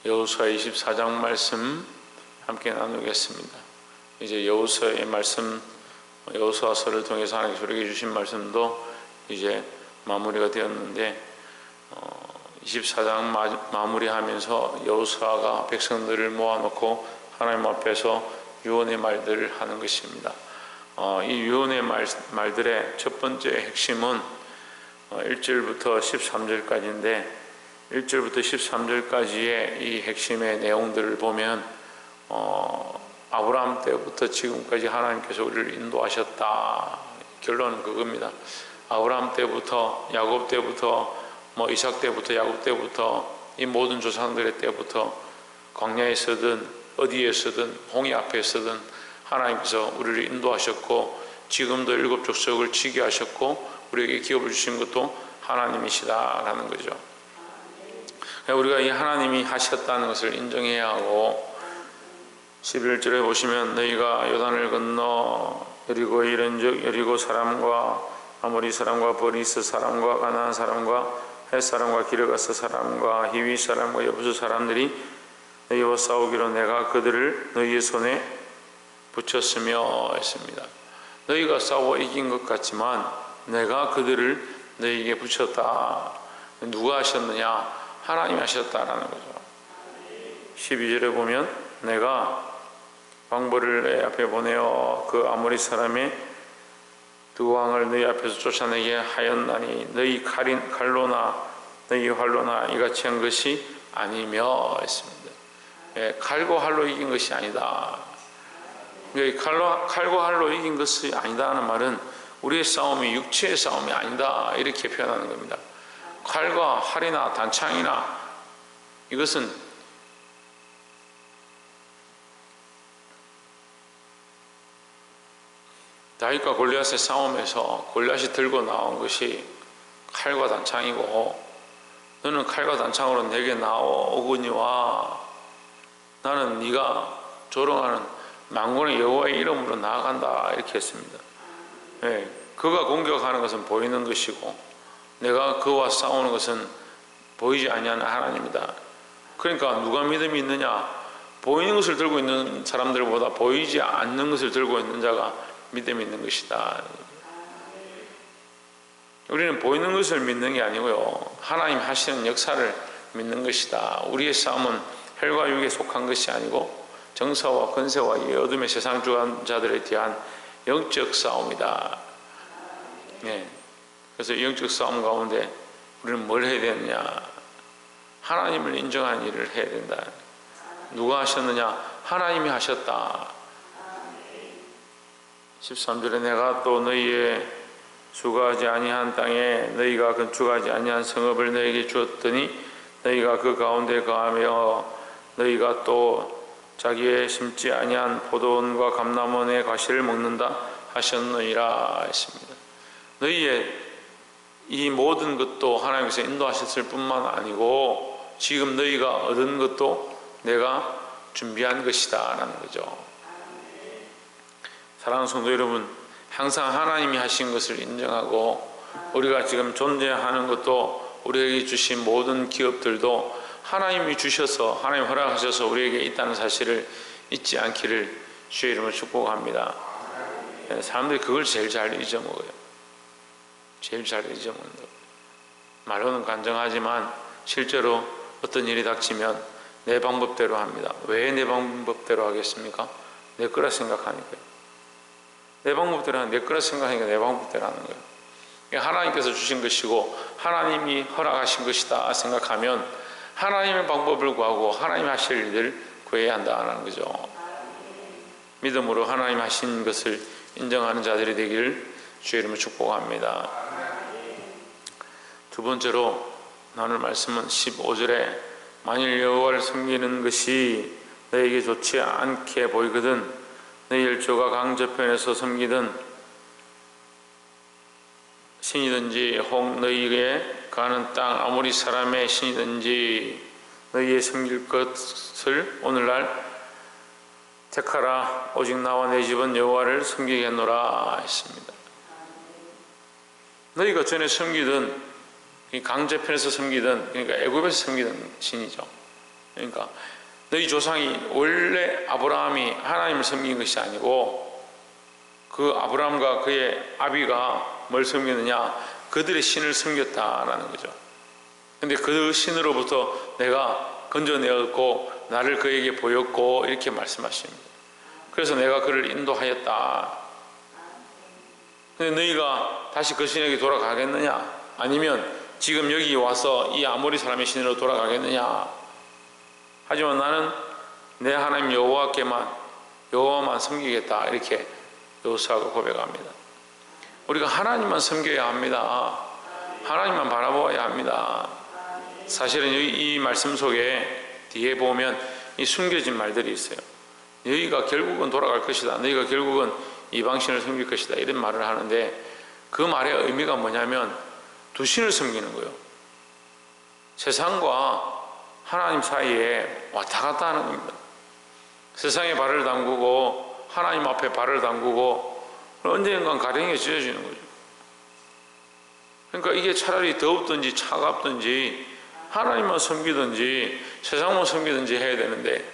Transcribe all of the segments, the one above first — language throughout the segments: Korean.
여호수아 24장 말씀 함께 나누겠습니다. 이제 여호수아의 말씀, 여호수아서를 통해서 하나님께서 우리에게 주신 말씀도 이제 마무리가 되었는데 24장 마무리하면서 여호수아가 백성들을 모아놓고 하나님 앞에서 유언의 말들을 하는 것입니다. 이 유언의 말들의 첫 번째 핵심은 1절부터 13절까지인데 1절부터 13절까지의 이 핵심의 내용들을 보면 아브라함 때부터 지금까지 하나님께서 우리를 인도하셨다. 결론은 그겁니다. 아브라함 때부터, 야곱 때부터, 이삭 때부터, 야곱 때부터, 이 모든 조상들의 때부터 광야에서든 어디에서든 홍해 앞에서든 하나님께서 우리를 인도하셨고, 지금도 일곱 족속을 지게 하셨고 우리에게 기업을 주신 것도 하나님이시다라는 거죠. 우리가 이 하나님이 하셨다는 것을 인정해야 하고, 11절에 보시면 너희가 요단을 건너 여리고에 이른즉 여리고 사람과 아모리 사람과 버리스 사람과 가나안 사람과 헷 사람과 기르가스 사람과 히위 사람과 여부수 사람들이 너희와 싸우기로 내가 그들을 너희의 손에 붙였으며 했습니다. 너희가 싸워 이긴 것 같지만 내가 그들을 너희에게 붙였다. 누가 하셨느냐? 하나님이 하셨다라는 거죠. 12절에 보면 내가 방보를 내 앞에 보내어 그 아모리 사람의 두 왕을 너희 앞에서 쫓아내게 하였나니 너희 칼로나 너희 활로나 이같이 한 것이 아니며 했습니다. 칼과 활로 이긴 것이 아니다. 칼과 활로 이긴 것이 아니다는 말은 우리의 싸움이 육체의 싸움이 아니다 이렇게 표현하는 겁니다. 칼과 활이나 단창이나 이것은 다윗과 골리앗의 싸움에서 골리앗이 들고 나온 것이 칼과 단창이고, 너는 칼과 단창으로 내게 나오거니와 나는 네가 조롱하는 만군의 여호와의 이름으로 나아간다 이렇게 했습니다. 그가 공격하는 것은 보이는 것이고 내가 그와 싸우는 것은 보이지 아니하는 하나님이다. 그러니까 누가 믿음이 있느냐? 보이는 것을 들고 있는 사람들보다 보이지 않는 것을 들고 있는 자가 믿음이 있는 것이다. 우리는 보이는 것을 믿는 게 아니고요, 하나님 하시는 역사를 믿는 것이다. 우리의 싸움은 혈과 육에 속한 것이 아니고 정사와 권세와 이 어둠의 세상 주관자들에 대한 영적 싸움이다. 그래서 영적 싸움 가운데 우리는 뭘 해야 되느냐? 하나님을 인정하는 일을 해야 된다. 누가 하셨느냐? 하나님이 하셨다. 13절에 내가 또 너희의 수고하지 아니한 땅에 너희가 건축하지 아니한 성읍을 너희에게 주었더니 너희가 그 가운데 거하며 너희가 또 자기의 심지 아니한 포도원과 감람원의 과실을 먹는다 하셨느니라 했습니다. 너희의 이 모든 것도 하나님께서 인도하셨을 뿐만 아니고 지금 너희가 얻은 것도 내가 준비한 것이다 라는 거죠. 사랑하는 성도 여러분, 항상 하나님이 하신 것을 인정하고 우리가 지금 존재하는 것도 우리에게 주신 모든 기업들도 하나님이 주셔서 하나님 허락하셔서 우리에게 있다는 사실을 잊지 않기를 주의 이름으로 축복합니다. 사람들이 그걸 제일 잘 잊어먹어요. 제일 잘 잊어먹는다. 말로는 간증하지만 실제로 어떤 일이 닥치면 내 방법대로 합니다. 왜 내 방법대로 하겠습니까? 내 거라 생각하니까요. 내 방법대로 하는 내 거라 생각하니까 내 방법대로 하는 거예요. 하나님께서 주신 것이고 하나님이 허락하신 것이다 생각하면 하나님의 방법을 구하고 하나님 하실 일을 구해야 한다는 거죠. 믿음으로 하나님 하신 것을 인정하는 자들이 되기를 주의 이름으로 축복합니다. 두 번째로 나눌 말씀은 15절에 만일 여호와를 섬기는 것이 너에게 좋지 않게 보이거든 너희 열조가 강저편에서 섬기든 신이든지 혹 너희에게 가는 땅 아모리 사람의 신이든지 너희의 섬길 것을 오늘날 택하라. 오직 나와 내 집은 여호와를 섬기겠노라 했습니다. 너희가 전에 섬기던 이 강저편에서 섬기던, 그러니까 애굽에서 섬기던 신이죠. 그러니까 너희 조상이 원래 아브라함이 하나님을 섬긴 것이 아니고 그 아브라함과 그의 아비가 뭘 섬기느냐? 그들의 신을 섬겼다라는 거죠. 근데 그 신으로부터 내가 건져내었고 나를 그에게 보였고 이렇게 말씀하십니다. 그래서 내가 그를 인도하였다. 근데 너희가 다시 그 신에게 돌아가겠느냐? 아니면 지금 여기 와서 이 아모리 사람의 신으로 돌아가겠느냐? 하지만 나는 내 하나님 여호와만 섬기겠다. 이렇게 여호수아가 고백합니다. 우리가 하나님만 섬겨야 합니다. 하나님만 바라보아야 합니다. 사실은 이 말씀 속에 뒤에 보면 이 숨겨진 말들이 있어요. 너희가 결국은 돌아갈 것이다. 너희가 결국은 이방신을 섬길 것이다. 이런 말을 하는데 그 말의 의미가 뭐냐면 두 신을 섬기는 거예요. 세상과 하나님 사이에 왔다 갔다 하는 겁니다. 세상에 발을 담그고 하나님 앞에 발을 담그고 언젠간 가랭이에 찢어지는 거죠. 그러니까 이게 차라리 더웁든지 차갑든지 하나님만 섬기든지 세상만 섬기든지 해야 되는데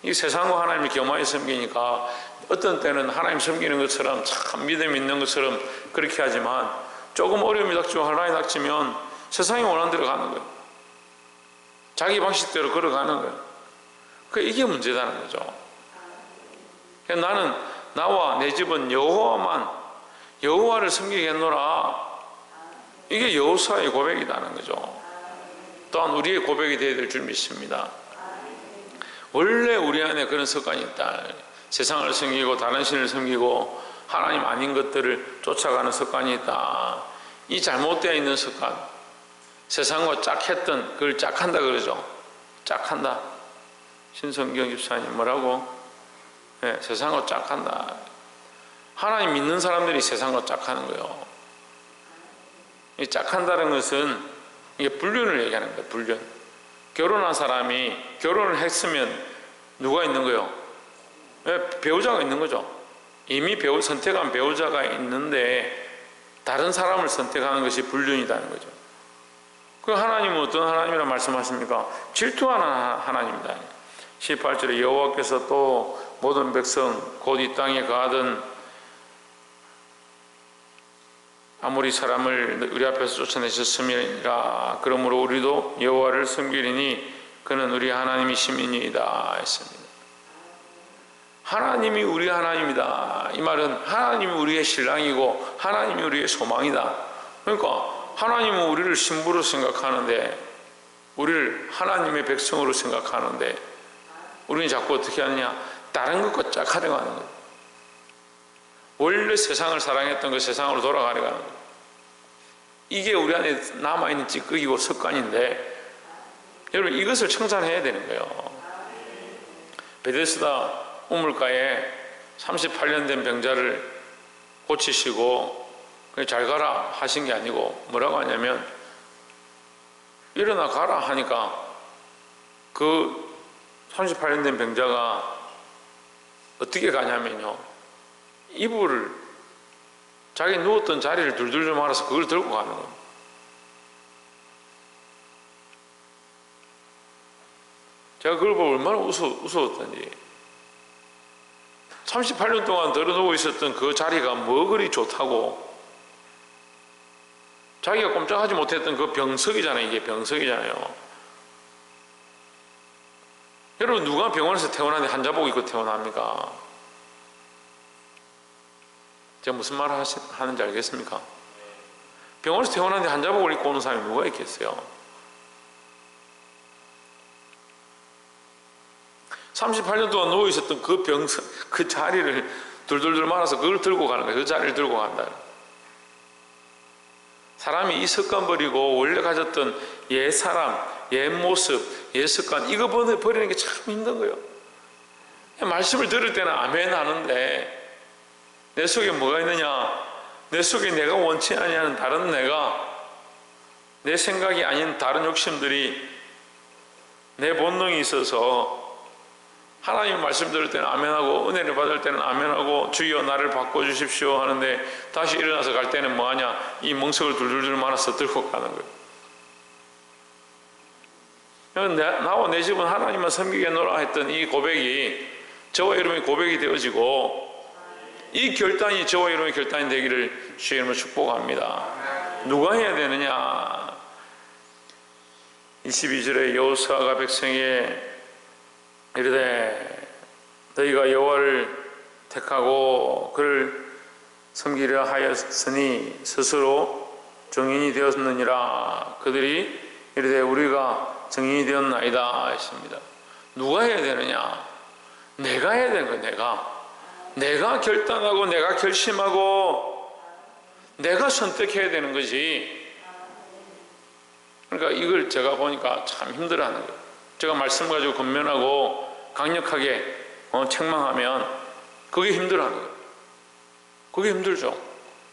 이 세상과 하나님을 겸하여 섬기니까 어떤 때는 하나님 섬기는 것처럼 참 믿음 있는 것처럼 그렇게 하지만 조금 어려움이 닥치고 혼란이 닥치면 세상이 원하는 대로 가는 거예요. 자기 방식대로 걸어가는 거예요. 이게 문제다는 거죠. 나는 나와 내 집은 여호와를 섬기겠노라. 이게 여호수아의 고백이라는 거죠. 또한 우리의 고백이 되어야 될 줄 믿습니다. 원래 우리 안에 그런 습관이 있다. 세상을 섬기고 다른 신을 섬기고 하나님 아닌 것들을 쫓아가는 습관이 있다. 이 잘못되어 있는 습관, 세상과 짝했던 그걸 짝한다 그러죠. 짝한다. 신성경 집사님 뭐라고? 네, 세상과 짝한다. 하나님 믿는 사람들이 세상과 짝하는 거예요. 이 짝한다는 것은 이게 불륜을 얘기하는 거예요. 불륜. 결혼한 사람이 결혼을 했으면 누가 있는 거예요? 배우자가 있는 거죠. 이미 선택한 배우자가 있는데 다른 사람을 선택하는 것이 불륜이라는 거죠. 그 하나님은 어떤 하나님이라 말씀하십니까? 질투하는 하나님이다. 18절에 여호와께서 또 모든 백성 곧 이 땅에 거하던 아모리 사람을 우리 앞에서 쫓아내셨음이라. 그러므로 우리도 여호와를 섬기리니 그는 우리 하나님이심이니이다 했습니다. 하나님이 우리 하나님이다. 이 말은 하나님이 우리의 신랑이고 하나님이 우리의 소망이다. 그러니까 하나님은 우리를 신부로 생각하는데, 우리를 하나님의 백성으로 생각하는데 우리는 자꾸 어떻게 하느냐? 다른 것과 짝하려고 하는 거예요. 원래 세상을 사랑했던 그 세상으로 돌아가려고 하는 거예요. 이게 우리 안에 남아있는 찌꺼기고 습관인데 여러분 이것을 청산해야 되는 거예요. 베데스다 우물가에 38년 된 병자를 고치시고 잘 가라 하신 게 아니고 뭐라고 하냐면 일어나 가라 하니까 그 38년 된 병자가 어떻게 가냐면요, 이불을 자기 누웠던 자리를 둘둘 말아서 그걸 들고 가는 겁니다. 제가 그걸 보고 얼마나 웃었던지. 38년 동안 들어누워 있었던 그 자리가 뭐 그리 좋다고, 자기가 꼼짝하지 못했던 그 병석이잖아요. 이게 병석이잖아요. 여러분 누가 병원에서 퇴원하는데 한자복 입고 퇴원합니까? 제가 무슨 말을 하는지 알겠습니까? 병원에서 퇴원하는데 한자복을 입고 오는 사람이 누가 있겠어요? 38년 동안 누워있었던 그 병석, 그 자리를 둘둘둘 말아서 그걸 들고 가는 거예요. 그 자리를 들고 간다. 사람이 이 습관 버리고 원래 가졌던 옛 사람, 옛 모습, 옛 습관, 이거 버리는 게 참 힘든 거예요. 말씀을 들을 때는 아멘 하는데 내 속에 뭐가 있느냐? 내 속에 내가 원치 아니하는 다른 내가, 내 생각이 아닌 다른 욕심들이, 내 본능이 있어서 하나님 말씀 들을 때는 아멘하고 은혜를 받을 때는 아멘하고 주여 나를 바꿔주십시오 하는데 다시 일어나서 갈 때는 뭐하냐? 이 멍석을 둘둘둘 말아서 들고 가는 거예요. 나와 내 집은 하나님만 섬기겠노라 했던 이 고백이 저와 여러분의 고백이 되어지고 이 결단이 저와 여러분의 결단이 되기를 주의 이름으로 축복합니다. 누가 해야 되느냐? 22절에 여호수아가 백성에게 이르되 너희가 여호와를 택하고 그를 섬기려 하였으니 스스로 정인이 되었느니라. 그들이 이르되 우리가 정인이 되었나이다 했습니다. 누가 해야 되느냐? 내가 해야 되는 거예요. 내가 결단하고 내가 결심하고 내가 선택해야 되는 거지. 그러니까 이걸 제가 보니까 참 힘들어하는 거예요. 제가 말씀 가지고 권면하고 강력하게 책망하면 그게 힘들어하는 거예요. 그게 힘들죠.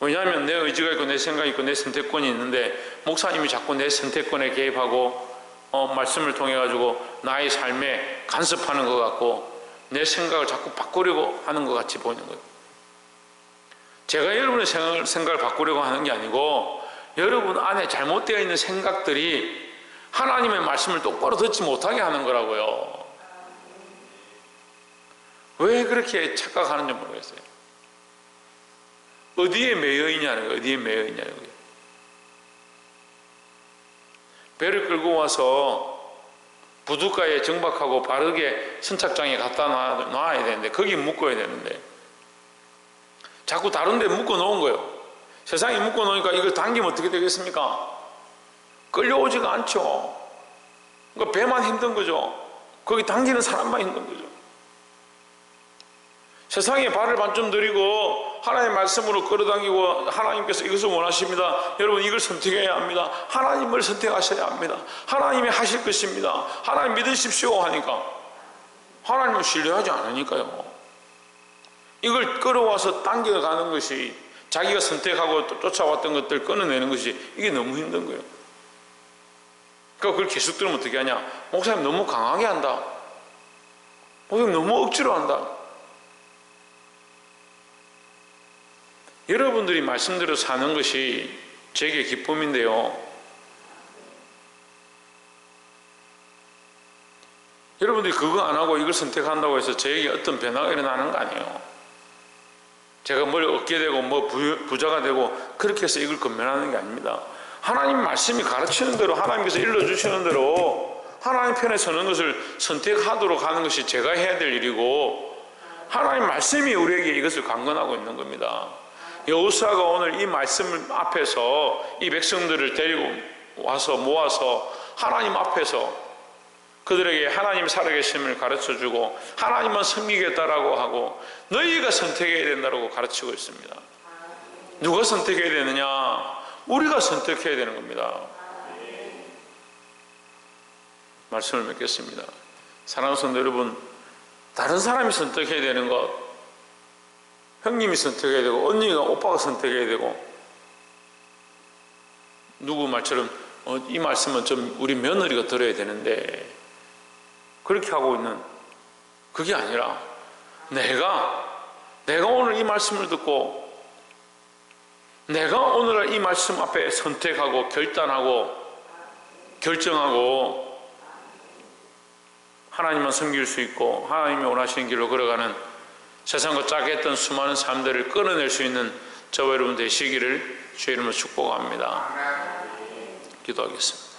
왜냐하면 내 의지가 있고 내 생각이 있고 내 선택권이 있는데 목사님이 자꾸 내 선택권에 개입하고 말씀을 통해 가지고 나의 삶에 간섭하는 것 같고 내 생각을 자꾸 바꾸려고 하는 것 같이 보이는 거예요. 제가 여러분의 생각을 바꾸려고 하는 게 아니고 여러분 안에 잘못되어 있는 생각들이 하나님의 말씀을 똑바로 듣지 못하게 하는 거라고요. 왜 그렇게 착각하는지 모르겠어요. 어디에 매여 있냐는 거예요. 어디에 매여 있냐는 거예요. 배를 끌고 와서 부둣가에 정박하고 바르게 선착장에 갖다 놔야 되는데 거기 묶어야 되는데 자꾸 다른 데 묶어 놓은 거예요. 세상에 묶어 놓으니까 이걸 당기면 어떻게 되겠습니까? 끌려오지가 않죠. 그러니까 배만 힘든 거죠. 거기 당기는 사람만 힘든 거죠. 세상에 발을 반쯤 들이고 하나님의 말씀으로 끌어당기고 하나님께서 이것을 원하십니다. 여러분 이걸 선택해야 합니다. 하나님을 선택하셔야 합니다. 하나님이 하실 것입니다. 하나님 믿으십시오 하니까 하나님을 신뢰하지 않으니까요. 이걸 끌어와서 당겨가는 것이 자기가 선택하고 또 쫓아왔던 것들 끊어내는 것이 이게 너무 힘든 거예요. 그러니까 그걸 계속 들으면 어떻게 하냐? 목사님 너무 강하게 한다. 목사님 너무 억지로 한다. 여러분들이 말씀대로 사는 것이 제게 기쁨인데요. 여러분들이 그거 안 하고 이걸 선택한다고 해서 저에게 어떤 변화가 일어나는 거 아니에요. 제가 뭘 얻게 되고 뭐 부자가 되고 그렇게 해서 이걸 건면하는 게 아닙니다. 하나님 말씀이 가르치는 대로 하나님께서 일러주시는 대로 하나님 편에 서는 것을 선택하도록 하는 것이 제가 해야 될 일이고 하나님 말씀이 우리에게 이것을 강권하고 있는 겁니다. 여호수아가 오늘 이 말씀을 앞에서 이 백성들을 데리고 와서 모아서 하나님 앞에서 그들에게 하나님 살아계심을 가르쳐주고 하나님만 섬기겠다라고 하고 너희가 선택해야 된다고 가르치고 있습니다. 누가 선택해야 되느냐? 우리가 선택해야 되는 겁니다. 말씀을 맺겠습니다. 사랑하는 성도 여러분, 다른 사람이 선택해야 되는 것, 형님이 선택해야 되고 언니가 오빠가 선택해야 되고 누구 말처럼 이 말씀은 좀 우리 며느리가 들어야 되는데 그렇게 하고 있는 그게 아니라 내가 오늘 이 말씀을 듣고 내가 오늘 이 말씀 앞에 선택하고 결단하고 결정하고 하나님만 섬길 수 있고 하나님이 원하시는 길로 걸어가는 세상과 짜게 했던 수많은 삶들을 끊어낼 수 있는 저와 여러분 되시기를 주의 이름으로 축복합니다. 기도하겠습니다.